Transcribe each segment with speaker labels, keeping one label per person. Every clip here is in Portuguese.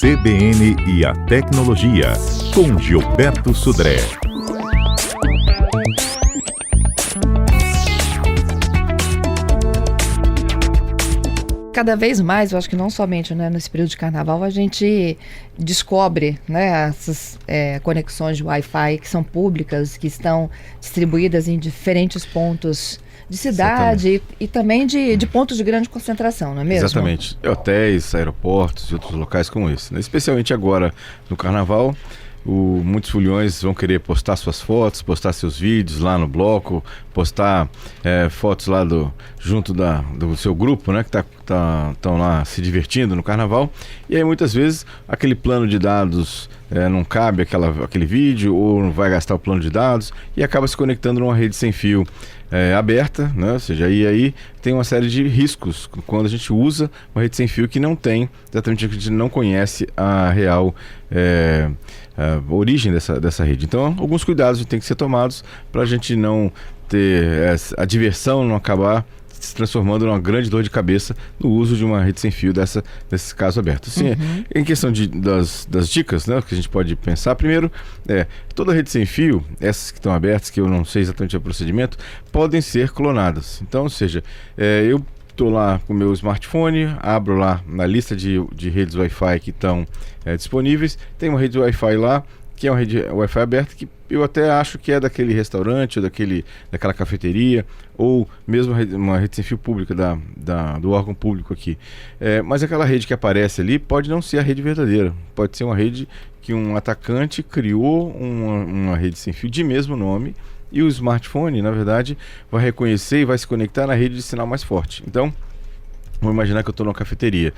Speaker 1: CBN e a Tecnologia, com Gilberto Sudré.
Speaker 2: Cada vez mais, eu acho que não somente, né, nesse período de carnaval, a gente descobre, né, essas conexões de Wi-Fi que são públicas, que estão distribuídas em diferentes pontos de cidade e também de pontos de grande concentração, não é mesmo?
Speaker 3: Exatamente. Hotéis, aeroportos e outros locais como esse, né? Especialmente agora no carnaval. Muitos foliões vão querer postar suas fotos, postar seus vídeos lá no bloco, postar fotos lá junto do seu grupo, né, que estão lá se divertindo no carnaval. E aí muitas vezes aquele plano de dados não cabe aquele vídeo, ou não vai gastar o plano de dados e acaba se conectando numa rede sem fio aberta, né? Ou seja, aí tem uma série de riscos quando a gente usa uma rede sem fio que não tem, exatamente, a gente não conhece a real a origem dessa rede. Então, alguns cuidados têm que ser tomados para a gente não ter a diversão, não acabar se transformando numa grande dor de cabeça no uso de uma rede sem fio desse caso aberto. Sim, em questão das dicas, né, que a gente pode pensar, primeiro, toda rede sem fio, essas que estão abertas, que eu não sei exatamente o procedimento, podem ser clonadas. Então, ou seja, eu estou lá com o meu smartphone, abro lá na lista de redes Wi-Fi que estão disponíveis, tem uma rede Wi-Fi lá, que é uma rede Wi-Fi aberta, que eu até acho que é daquele restaurante, ou daquela cafeteria, ou mesmo uma rede sem fio pública do órgão público aqui. Mas aquela rede que aparece ali pode não ser a rede verdadeira, pode ser uma rede que um atacante criou, uma rede sem fio de mesmo nome, e o smartphone, na verdade, vai reconhecer e vai se conectar na rede de sinal mais forte. Então, vamos imaginar que eu estou numa cafeteria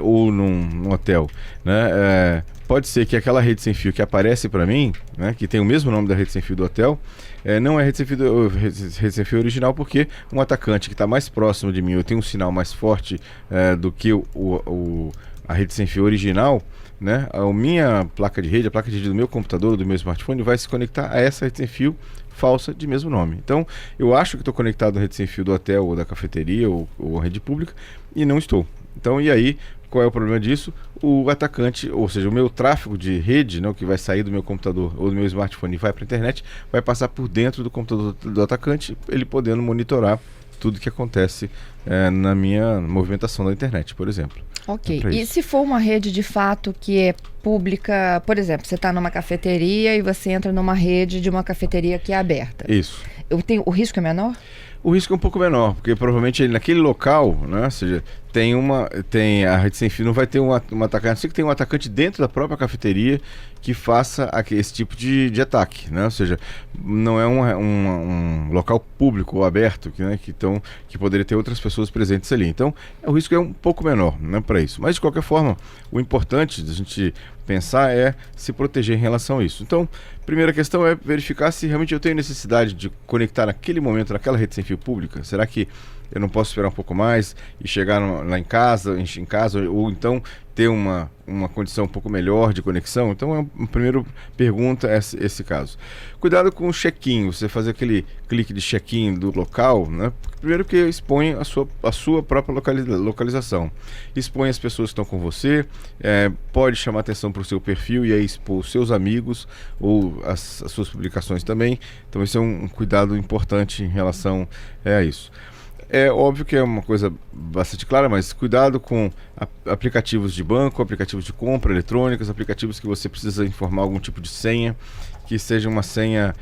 Speaker 3: ou num hotel, né? Pode ser que aquela rede sem fio que aparece para mim, né, que tem o mesmo nome da rede sem fio do hotel, não é rede sem fio original, porque um atacante que está mais próximo de mim, eu tenho um sinal mais forte do que a rede sem fio original, né? A minha placa de rede, a placa de rede do meu computador, do meu smartphone, vai se conectar a essa rede sem fio falsa de mesmo nome. Então, eu acho que estou conectado na rede sem fio do hotel ou da cafeteria ou rede pública e não estou. Então, e aí, qual é o problema disso? O atacante, ou seja, o meu tráfego de rede, né, o que vai sair do meu computador ou do meu smartphone e vai para a internet, vai passar por dentro do computador do atacante, ele podendo monitorar tudo que acontece na minha movimentação da internet, por exemplo.
Speaker 2: Ok, e se for uma rede de fato que é pública, por exemplo, você está numa cafeteria e você entra numa rede de uma cafeteria que é aberta.
Speaker 3: Isso.
Speaker 2: O risco é menor?
Speaker 3: O risco é um pouco menor, porque provavelmente naquele local, né, ou seja, tem a rede sem fio, não vai ter um atacante, não sei que tem um atacante dentro da própria cafeteria que faça esse tipo de ataque, né? Ou seja, não é um local público ou aberto que poderia ter outras pessoas presentes ali. Então, o risco é um pouco menor, né, para isso. Mas, de qualquer forma, o importante da gente pensar é se proteger em relação a isso. Então, primeira questão é verificar se realmente eu tenho necessidade de conectar naquele momento, naquela rede sem fio pública. Será que eu não posso esperar um pouco mais e chegar lá em casa, ou então ter uma condição um pouco melhor de conexão? Então, a primeira pergunta é esse caso. Cuidado com o check-in, você fazer aquele clique de check-in do local, né? Primeiro que expõe a sua própria localização. Expõe as pessoas que estão com você, pode chamar atenção para o seu perfil e aí expor os seus amigos ou as suas publicações também. Então, esse é um cuidado importante em relação a isso. É óbvio que é uma coisa bastante clara, mas cuidado com aplicativos de banco, aplicativos de compra eletrônicos, aplicativos que você precisa informar algum tipo de senha, que seja uma senha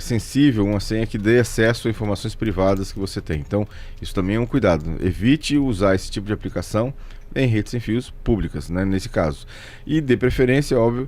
Speaker 3: sensível, uma senha que dê acesso a informações privadas que você tem. Então, isso também é um cuidado. Evite usar esse tipo de aplicação em redes sem fios públicas, né, nesse caso. E dê preferência, óbvio,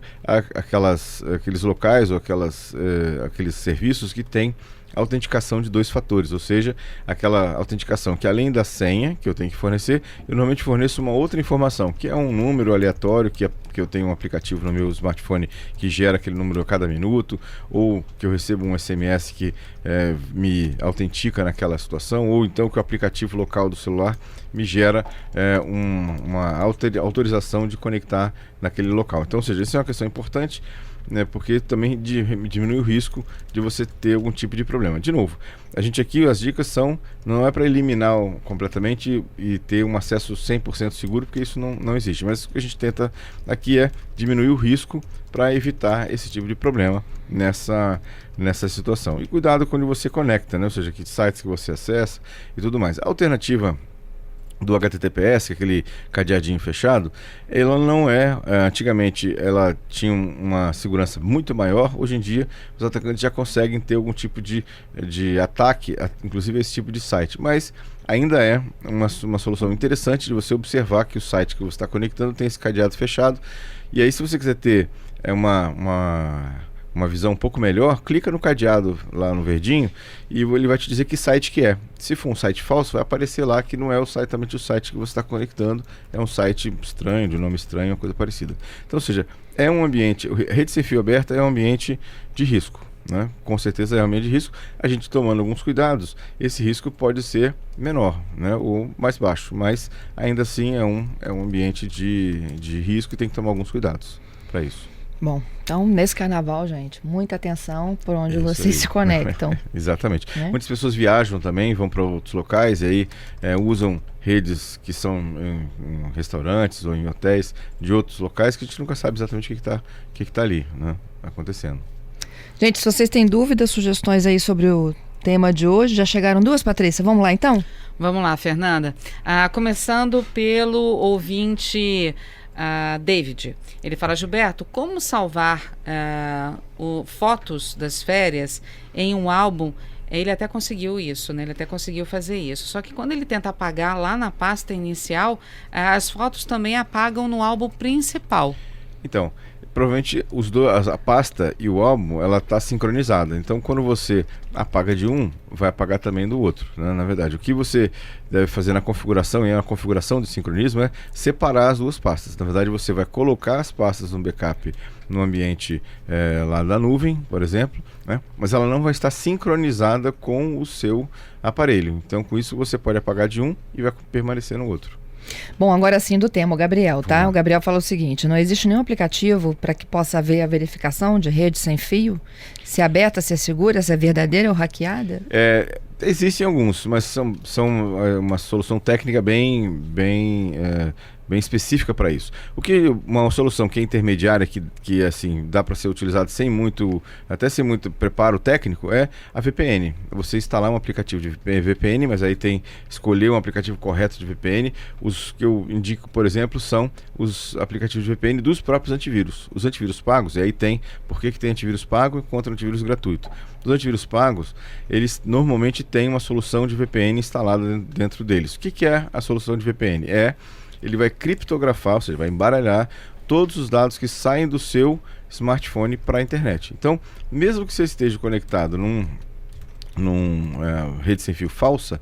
Speaker 3: aqueles locais ou aqueles serviços que têm autenticação de 2 fatores, ou seja, aquela autenticação que além da senha que eu tenho que fornecer, eu normalmente forneço uma outra informação, que é um número aleatório que eu tenho um aplicativo no meu smartphone que gera aquele número a cada minuto, ou que eu recebo um SMS que me autentica naquela situação, ou então que o aplicativo local do celular me gera uma autorização de conectar naquele local. Então, ou seja, isso é uma questão importante. né, porque também diminui o risco de você ter algum tipo de problema. De novo, a gente aqui, as dicas não é para eliminar completamente e ter um acesso 100% seguro, porque isso não existe, mas o que a gente tenta aqui é diminuir o risco para evitar esse tipo de problema nessa situação. E cuidado quando você conecta, né? Ou seja, que sites que você acessa e tudo mais. A alternativa do HTTPS, que é aquele cadeadinho fechado, ela não antigamente ela tinha uma segurança muito maior. Hoje em dia os atacantes já conseguem ter algum tipo de ataque, inclusive esse tipo de site, mas ainda é uma solução interessante de você observar que o site que você está conectando tem esse cadeado fechado. E aí, se você quiser ter uma visão um pouco melhor, clica no cadeado lá no verdinho e ele vai te dizer que site que é. Se for um site falso, vai aparecer lá que não é exatamente o site que você está conectando, é um site estranho, de nome estranho, uma coisa parecida. Então, ou seja, é um ambiente, rede sem fio aberta é um ambiente de risco, né? Com certeza é um ambiente de risco. A gente tomando alguns cuidados, esse risco pode ser menor, né? Ou mais baixo, mas ainda assim é um ambiente de risco e tem que tomar alguns cuidados para isso.
Speaker 2: Bom, então nesse carnaval, gente, muita atenção por onde vocês se conectam.
Speaker 3: Exatamente.
Speaker 2: Né?
Speaker 3: Muitas pessoas viajam também, vão para outros locais e aí usam redes que são em restaurantes ou em hotéis de outros locais que a gente nunca sabe exatamente o que tá ali, né, acontecendo.
Speaker 2: Gente, se vocês têm dúvidas, sugestões aí sobre o tema de hoje, já chegaram duas, Patrícia? Vamos lá então?
Speaker 4: Vamos lá, Fernanda. Começando pelo ouvinte David. Ele fala: Gilberto, como salvar fotos das férias em um álbum? Ele até conseguiu isso, né? Ele até conseguiu fazer isso. Só que quando ele tenta apagar lá na pasta inicial, as fotos também apagam no álbum principal.
Speaker 3: Então, provavelmente a pasta e o álbum, ela está sincronizada. Então, quando você apaga de um, vai apagar também do outro, né? Na verdade, o que você deve fazer na configuração, e a configuração de sincronismo, é separar as duas pastas. Na verdade, você vai colocar as pastas no backup no ambiente lá da nuvem, por exemplo, né? Mas ela não vai estar sincronizada com o seu aparelho. Então, com isso, você pode apagar de um e vai permanecer no outro.
Speaker 2: Bom, agora sim do tema, o Gabriel, tá? O Gabriel falou o seguinte: não existe nenhum aplicativo para que possa haver a verificação de rede sem fio? Se é aberta, se é segura, se é verdadeira ou hackeada?
Speaker 3: Existem alguns, mas são uma solução técnica bem específica para isso. Uma solução que é intermediária, que assim, dá para ser utilizada sem muito preparo técnico, é a VPN. Você instalar um aplicativo de VPN, mas aí escolher um aplicativo correto de VPN. Os que eu indico, por exemplo, são os aplicativos de VPN dos próprios antivírus. Os antivírus pagos, e aí por que tem antivírus pago contra antivírus gratuito? Os antivírus pagos, eles normalmente têm uma solução de VPN instalada dentro deles. O que é a solução de VPN? Ele vai criptografar, ou seja, vai embaralhar todos os dados que saem do seu smartphone para a internet. Então, mesmo que você esteja conectado num rede sem fio falsa,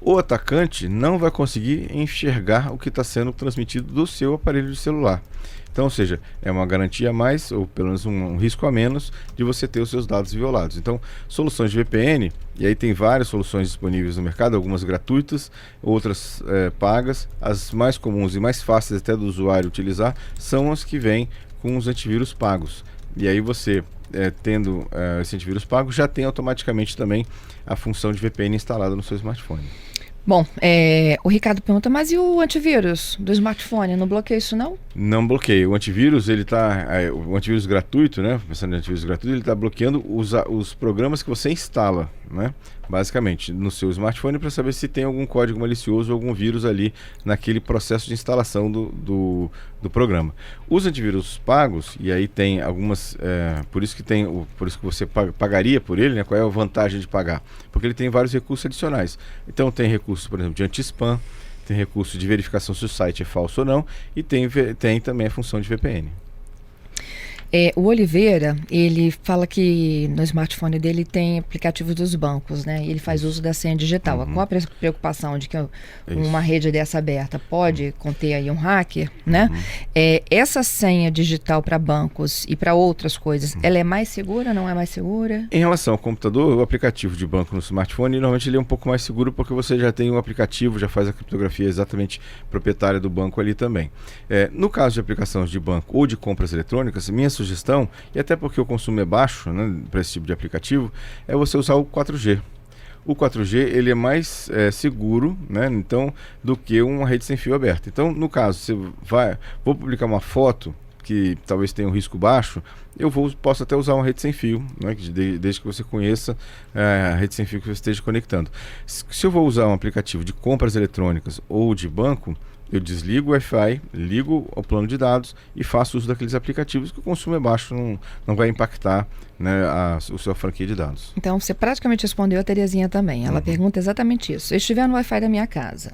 Speaker 3: o atacante não vai conseguir enxergar o que está sendo transmitido do seu aparelho de celular. Então, ou seja, é uma garantia a mais, ou pelo menos um risco a menos, de você ter os seus dados violados. Então, soluções de VPN, e aí tem várias soluções disponíveis no mercado, algumas gratuitas, outras pagas. As mais comuns e mais fáceis até do usuário utilizar são as que vêm com os antivírus pagos. E aí você, tendo esse antivírus pago, já tem automaticamente também a função de VPN instalada no seu smartphone.
Speaker 2: Bom, o Ricardo pergunta, mas e o antivírus do smartphone? Não bloqueia isso não?
Speaker 3: Não bloqueia. O antivírus, o antivírus gratuito, né? Pensando em antivírus gratuito, ele está bloqueando os programas que você instala, né? Basicamente, no seu smartphone, para saber se tem algum código malicioso ou algum vírus ali naquele processo de instalação do programa. Os antivírus pagos, e aí tem algumas, por isso que você pagaria por ele, né? Qual é a vantagem de pagar? Porque ele tem vários recursos adicionais. Então tem recursos, por exemplo, de anti-spam, tem recurso de verificação se o site é falso ou não, e tem também a função de VPN.
Speaker 2: O Oliveira, ele fala que no smartphone dele tem aplicativos dos bancos, né? E ele faz uso da senha digital. Qual a preocupação de que uma rede dessa aberta pode conter aí um hacker, né? Essa senha digital para bancos e para outras coisas, ela é mais segura, não é mais segura? Em
Speaker 3: relação ao computador, o aplicativo de banco no smartphone, normalmente ele é um pouco mais seguro porque você já tem um aplicativo, já faz a criptografia exatamente proprietária do banco ali também. No caso de aplicações de banco ou de compras eletrônicas, minha sugestão sugestão, e até porque o consumo é baixo, né, para esse tipo de aplicativo, é você usar o 4G. O 4G ele é mais seguro, né, então, do que uma rede sem fio aberta. Então, no caso, vou publicar uma foto que talvez tenha um risco baixo, posso até usar uma rede sem fio, né, desde que você conheça a rede sem fio que você esteja conectando. Se eu vou usar um aplicativo de compras eletrônicas ou de banco, eu desligo o Wi-Fi, ligo o plano de dados e faço uso daqueles aplicativos que o consumo é baixo, não vai impactar, né, a sua franquia de dados.
Speaker 2: Então, você praticamente respondeu a Terezinha também. Ela pergunta exatamente isso. Se eu estiver no Wi-Fi da minha casa,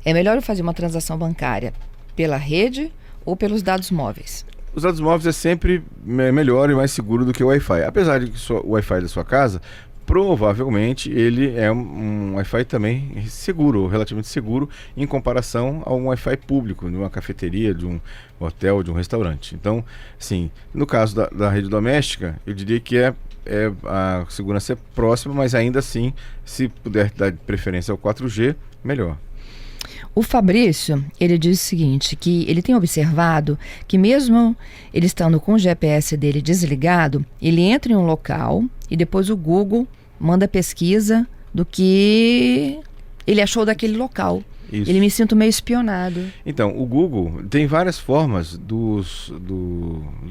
Speaker 2: é melhor eu fazer uma transação bancária pela rede ou pelos dados móveis?
Speaker 3: Os dados móveis é sempre melhor e mais seguro do que o Wi-Fi. Apesar de que o Wi-Fi da sua casa, provavelmente ele é um Wi-Fi também seguro, relativamente seguro, em comparação a um Wi-Fi público, de uma cafeteria, de um hotel, de um restaurante. Então, sim, no caso da rede doméstica, eu diria que a segurança é próxima, mas ainda assim, se puder dar preferência ao 4G, melhor.
Speaker 2: O Fabrício, ele diz o seguinte, que ele tem observado que mesmo ele estando com o GPS dele desligado, ele entra em um local e depois o Google manda pesquisa do que ele achou daquele local.
Speaker 3: Isso.
Speaker 2: Ele me sinto meio espionado.
Speaker 3: Então, o Google tem várias formas dos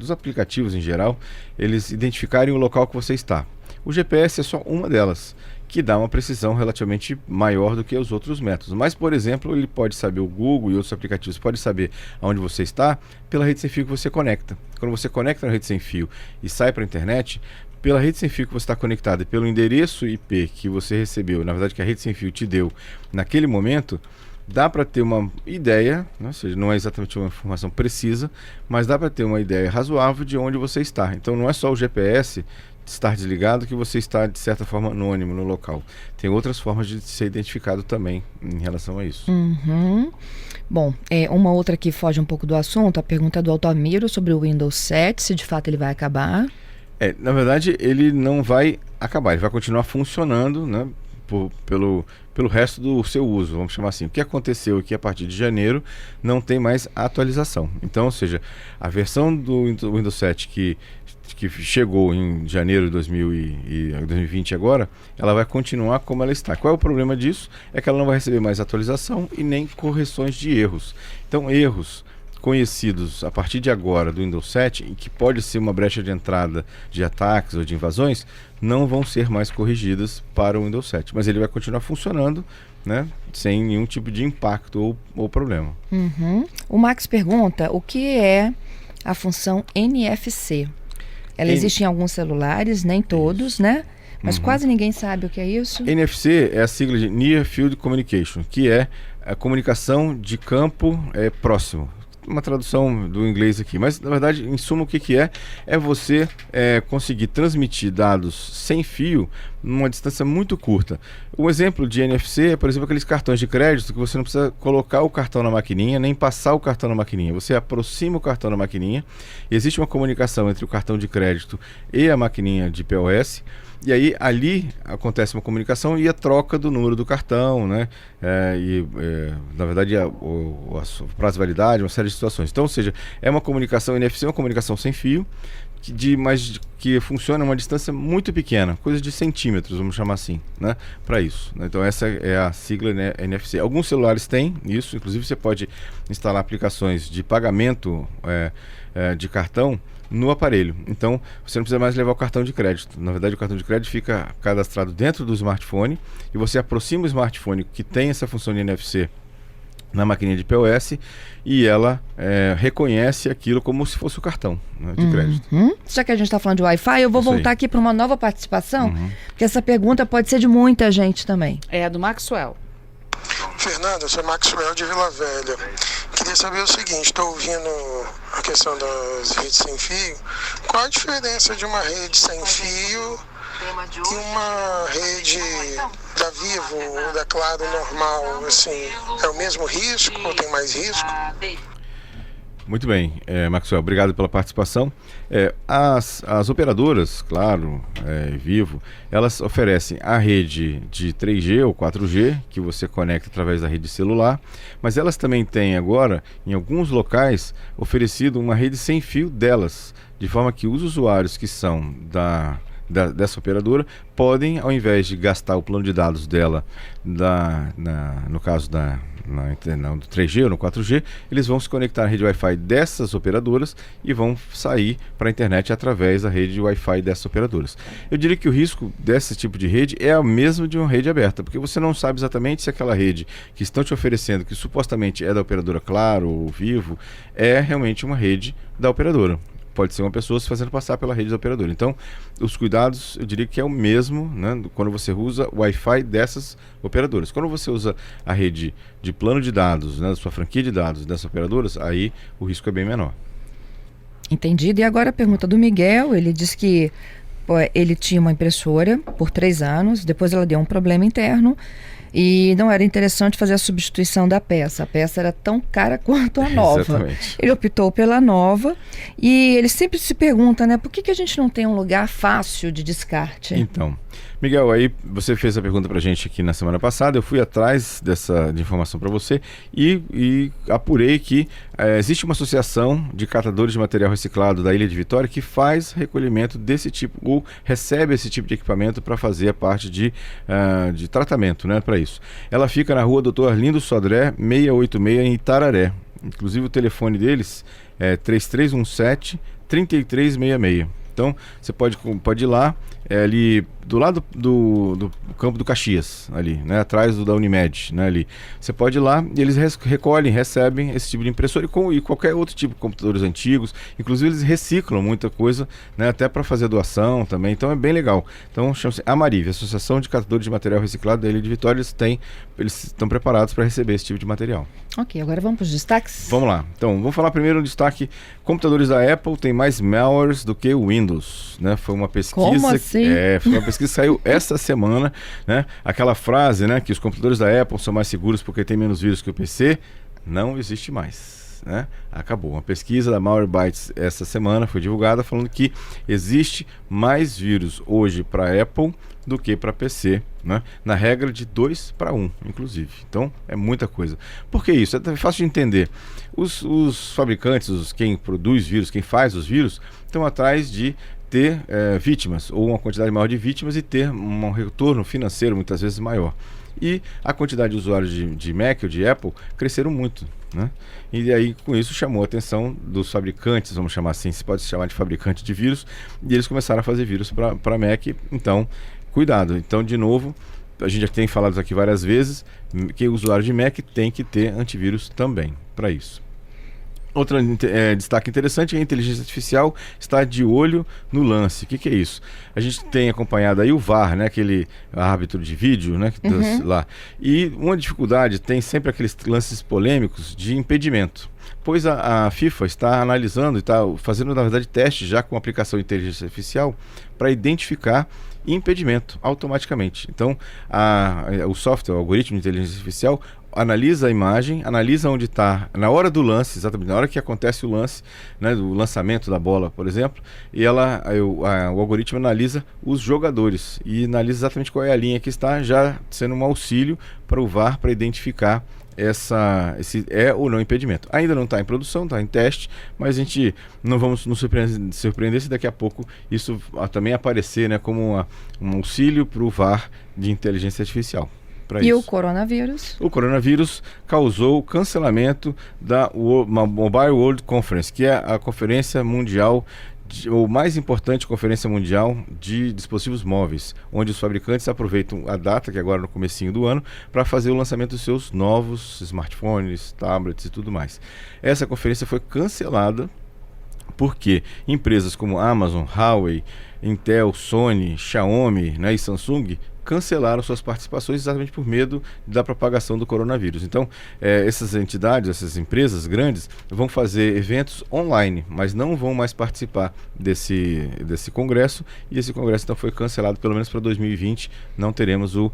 Speaker 3: aplicativos em geral, eles identificarem o local que você está. O GPS é só uma delas, que dá uma precisão relativamente maior do que os outros métodos. Mas, por exemplo, ele pode saber, o Google e outros aplicativos podem saber onde você está pela rede sem fio que você conecta. Quando você conecta na rede sem fio e sai para a internet, pela rede sem fio que você está conectado e pelo endereço IP que você recebeu, na verdade que a rede sem fio te deu naquele momento, dá para ter uma ideia, né? Ou seja, não é exatamente uma informação precisa, mas dá para ter uma ideia razoável de onde você está. Então não é só o GPS estar desligado que você está de certa forma anônimo no local. Tem outras formas de ser identificado também em relação a isso.
Speaker 2: Bom, uma outra que foge um pouco do assunto, a pergunta do Altamiro sobre o Windows 7, se de fato ele vai acabar.
Speaker 3: Na verdade ele não vai acabar, ele vai continuar funcionando, né, pelo resto do seu uso, vamos chamar assim. O que aconteceu é que a partir de janeiro não tem mais atualização. Então, ou seja, a versão do Windows 7 que chegou em janeiro de 2020 agora, ela vai continuar como ela está. Qual é o problema disso? É que ela não vai receber mais atualização e nem correções de erros. Então, erros conhecidos a partir de agora do Windows 7, e que pode ser uma brecha de entrada de ataques ou de invasões, não vão ser mais corrigidas para o Windows 7. Mas ele vai continuar funcionando, né, sem nenhum tipo de impacto ou problema.
Speaker 2: O Max pergunta o que é a função NFC. Ela existe em alguns celulares, nem todos, né? Mas quase ninguém sabe o que é isso.
Speaker 3: NFC é a sigla de Near Field Communication, que é a comunicação de campo próximo. Uma tradução do inglês aqui, mas na verdade, em suma, o que é? É você conseguir transmitir dados sem fio numa distância muito curta. Um exemplo de NFC é, por exemplo, aqueles cartões de crédito que você não precisa colocar o cartão na maquininha, nem passar o cartão na maquininha. Você aproxima o cartão na maquininha e existe uma comunicação entre o cartão de crédito e a maquininha de POS. E aí, ali acontece uma comunicação e a troca do número do cartão, né? Na verdade, o prazo de validade, uma série de situações. Então, ou seja, é uma comunicação NFC, uma comunicação sem fio, mas que funciona a uma distância muito pequena, coisa de centímetros, vamos chamar assim, né? Para isso, né? Então, essa é a sigla, né, NFC. Alguns celulares têm isso, inclusive você pode instalar aplicações de pagamento de cartão no aparelho. Então, você não precisa mais levar o cartão de crédito. Na verdade, o cartão de crédito fica cadastrado dentro do smartphone e você aproxima o smartphone que tem essa função de NFC na maquininha de POS e ela reconhece aquilo como se fosse o cartão, né, de crédito.
Speaker 2: Já que a gente está falando de Wi-Fi, eu vou voltar aqui para uma nova participação, porque essa pergunta pode ser de muita gente também.
Speaker 4: É a do Maxwell.
Speaker 5: Fernando, eu sou Maxwell de Vila Velha. Queria saber o seguinte, estou ouvindo a questão das redes sem fio. Qual a diferença de uma rede sem fio e uma rede da Vivo ou da Claro normal? Assim, é o mesmo risco ou tem mais risco?
Speaker 3: Muito bem, Maxwell, obrigado pela participação. As operadoras, claro, Vivo, elas oferecem a rede de 3G ou 4G, que você conecta através da rede celular, mas elas também têm agora, em alguns locais, oferecido uma rede sem fio delas, de forma que os usuários que são dessa operadora podem, ao invés de gastar o plano de dados dela, no caso do 3G ou no 4G, eles vão se conectar à rede Wi-Fi dessas operadoras e vão sair para a internet através da rede Wi-Fi dessas operadoras. Eu diria que o risco desse tipo de rede é o mesmo de uma rede aberta, porque você não sabe exatamente se aquela rede que estão te oferecendo, que supostamente é da operadora Claro ou Vivo, é realmente uma rede da operadora. Pode ser uma pessoa se fazendo passar pela rede da operadora. Então, os cuidados, eu diria que é o mesmo, né, quando você usa o Wi-Fi dessas operadoras. Quando você usa a rede de plano de dados, né, da sua franquia de dados dessas operadoras, aí o risco é bem menor.
Speaker 2: Entendido. E agora a pergunta do Miguel, ele diz que ele tinha uma impressora por 3 anos, depois ela deu um problema interno e não era interessante fazer a substituição da peça. A peça era tão cara quanto a nova.
Speaker 3: Exatamente.
Speaker 2: Ele optou pela nova e ele sempre se pergunta, né, por que a gente não tem um lugar fácil de descarte?
Speaker 3: Então, Miguel, aí você fez a pergunta pra gente aqui na semana passada, eu fui atrás de informação para você e apurei que existe uma associação de catadores de material reciclado da Ilha de Vitória que faz recolhimento desse tipo, ou recebe esse tipo de equipamento para fazer a parte de tratamento, né, para isso. Ela fica na rua Dr. Arlindo Sodré, 686, em Itararé. Inclusive o telefone deles é 3317-3366. Então, você pode ir lá, ali do lado do campo do Caxias, ali, né, atrás da Unimed, né, ali. Você pode ir lá e eles recebem esse tipo de impressora e qualquer outro tipo de computadores antigos. Inclusive, eles reciclam muita coisa, né, até para fazer doação também. Então, é bem legal. Então, chama-se Amarive, Associação de Catadores de Material Reciclado da Ilha de Vitória. Eles estão preparados para receber esse tipo de material.
Speaker 2: Ok, agora vamos para os destaques?
Speaker 3: Vamos lá. Então, vamos falar primeiro do destaque. Computadores da Apple têm mais malwares do que o Windows, né? Foi uma pesquisa...
Speaker 2: Como assim?
Speaker 3: Foi uma pesquisa que saiu essa semana, né? Aquela frase, né, que os computadores da Apple são mais seguros porque tem menos vírus que o PC, não existe mais, né? Acabou. Uma pesquisa da Malwarebytes essa semana foi divulgada falando que existe mais vírus hoje para Apple do que para PC, né? Na regra de 2-1, inclusive. Então, é muita coisa. Por que isso? É fácil de entender. Os fabricantes, quem produz vírus, quem faz os vírus, estão atrás de ter vítimas, ou uma quantidade maior de vítimas, e ter um retorno financeiro muitas vezes maior. E a quantidade de usuários de Mac ou de Apple cresceram muito, né? E aí com isso chamou a atenção dos fabricantes, vamos chamar assim, se pode chamar de fabricante de vírus, e eles começaram a fazer vírus para Mac. Então, cuidado. Então, de novo, a gente já tem falado isso aqui várias vezes, que o usuário de Mac tem que ter antivírus também para isso. Outro destaque interessante é a inteligência artificial está de olho no lance. O que é isso? A gente tem acompanhado aí o VAR, né, aquele árbitro de vídeo, né, lá. E uma dificuldade, tem sempre aqueles lances polêmicos de impedimento. Pois a FIFA está analisando e está fazendo, na verdade, testes já com a aplicação de inteligência artificial para identificar impedimento automaticamente. Então, o software, o algoritmo de inteligência artificial, analisa a imagem, analisa onde está, na hora do lance, exatamente, na hora que acontece o lance, né, do lançamento da bola, por exemplo, e o algoritmo analisa os jogadores e analisa exatamente qual é a linha que está, já sendo um auxílio para o VAR para identificar esse é ou não impedimento. Ainda não está em produção, está em teste, mas a gente não vamos nos surpreender se daqui a pouco isso também aparecer, né, como um auxílio para o VAR de inteligência artificial.
Speaker 2: E isso. O coronavírus? O
Speaker 3: coronavírus causou o cancelamento da Mobile World Conference, que é a conferência mundial, ou mais importante conferência mundial de dispositivos móveis, onde os fabricantes aproveitam a data, que é agora no comecinho do ano, para fazer o lançamento dos seus novos smartphones, tablets e tudo mais. Essa conferência foi cancelada porque empresas como Amazon, Huawei, Intel, Sony, Xiaomi, né, e Samsung cancelaram suas participações exatamente por medo da propagação do coronavírus. Então, essas entidades, essas empresas grandes vão fazer eventos online, mas não vão mais participar desse congresso, e esse congresso então foi cancelado, pelo menos para 2020, não teremos o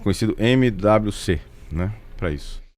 Speaker 3: conhecido MWC, né, para isso.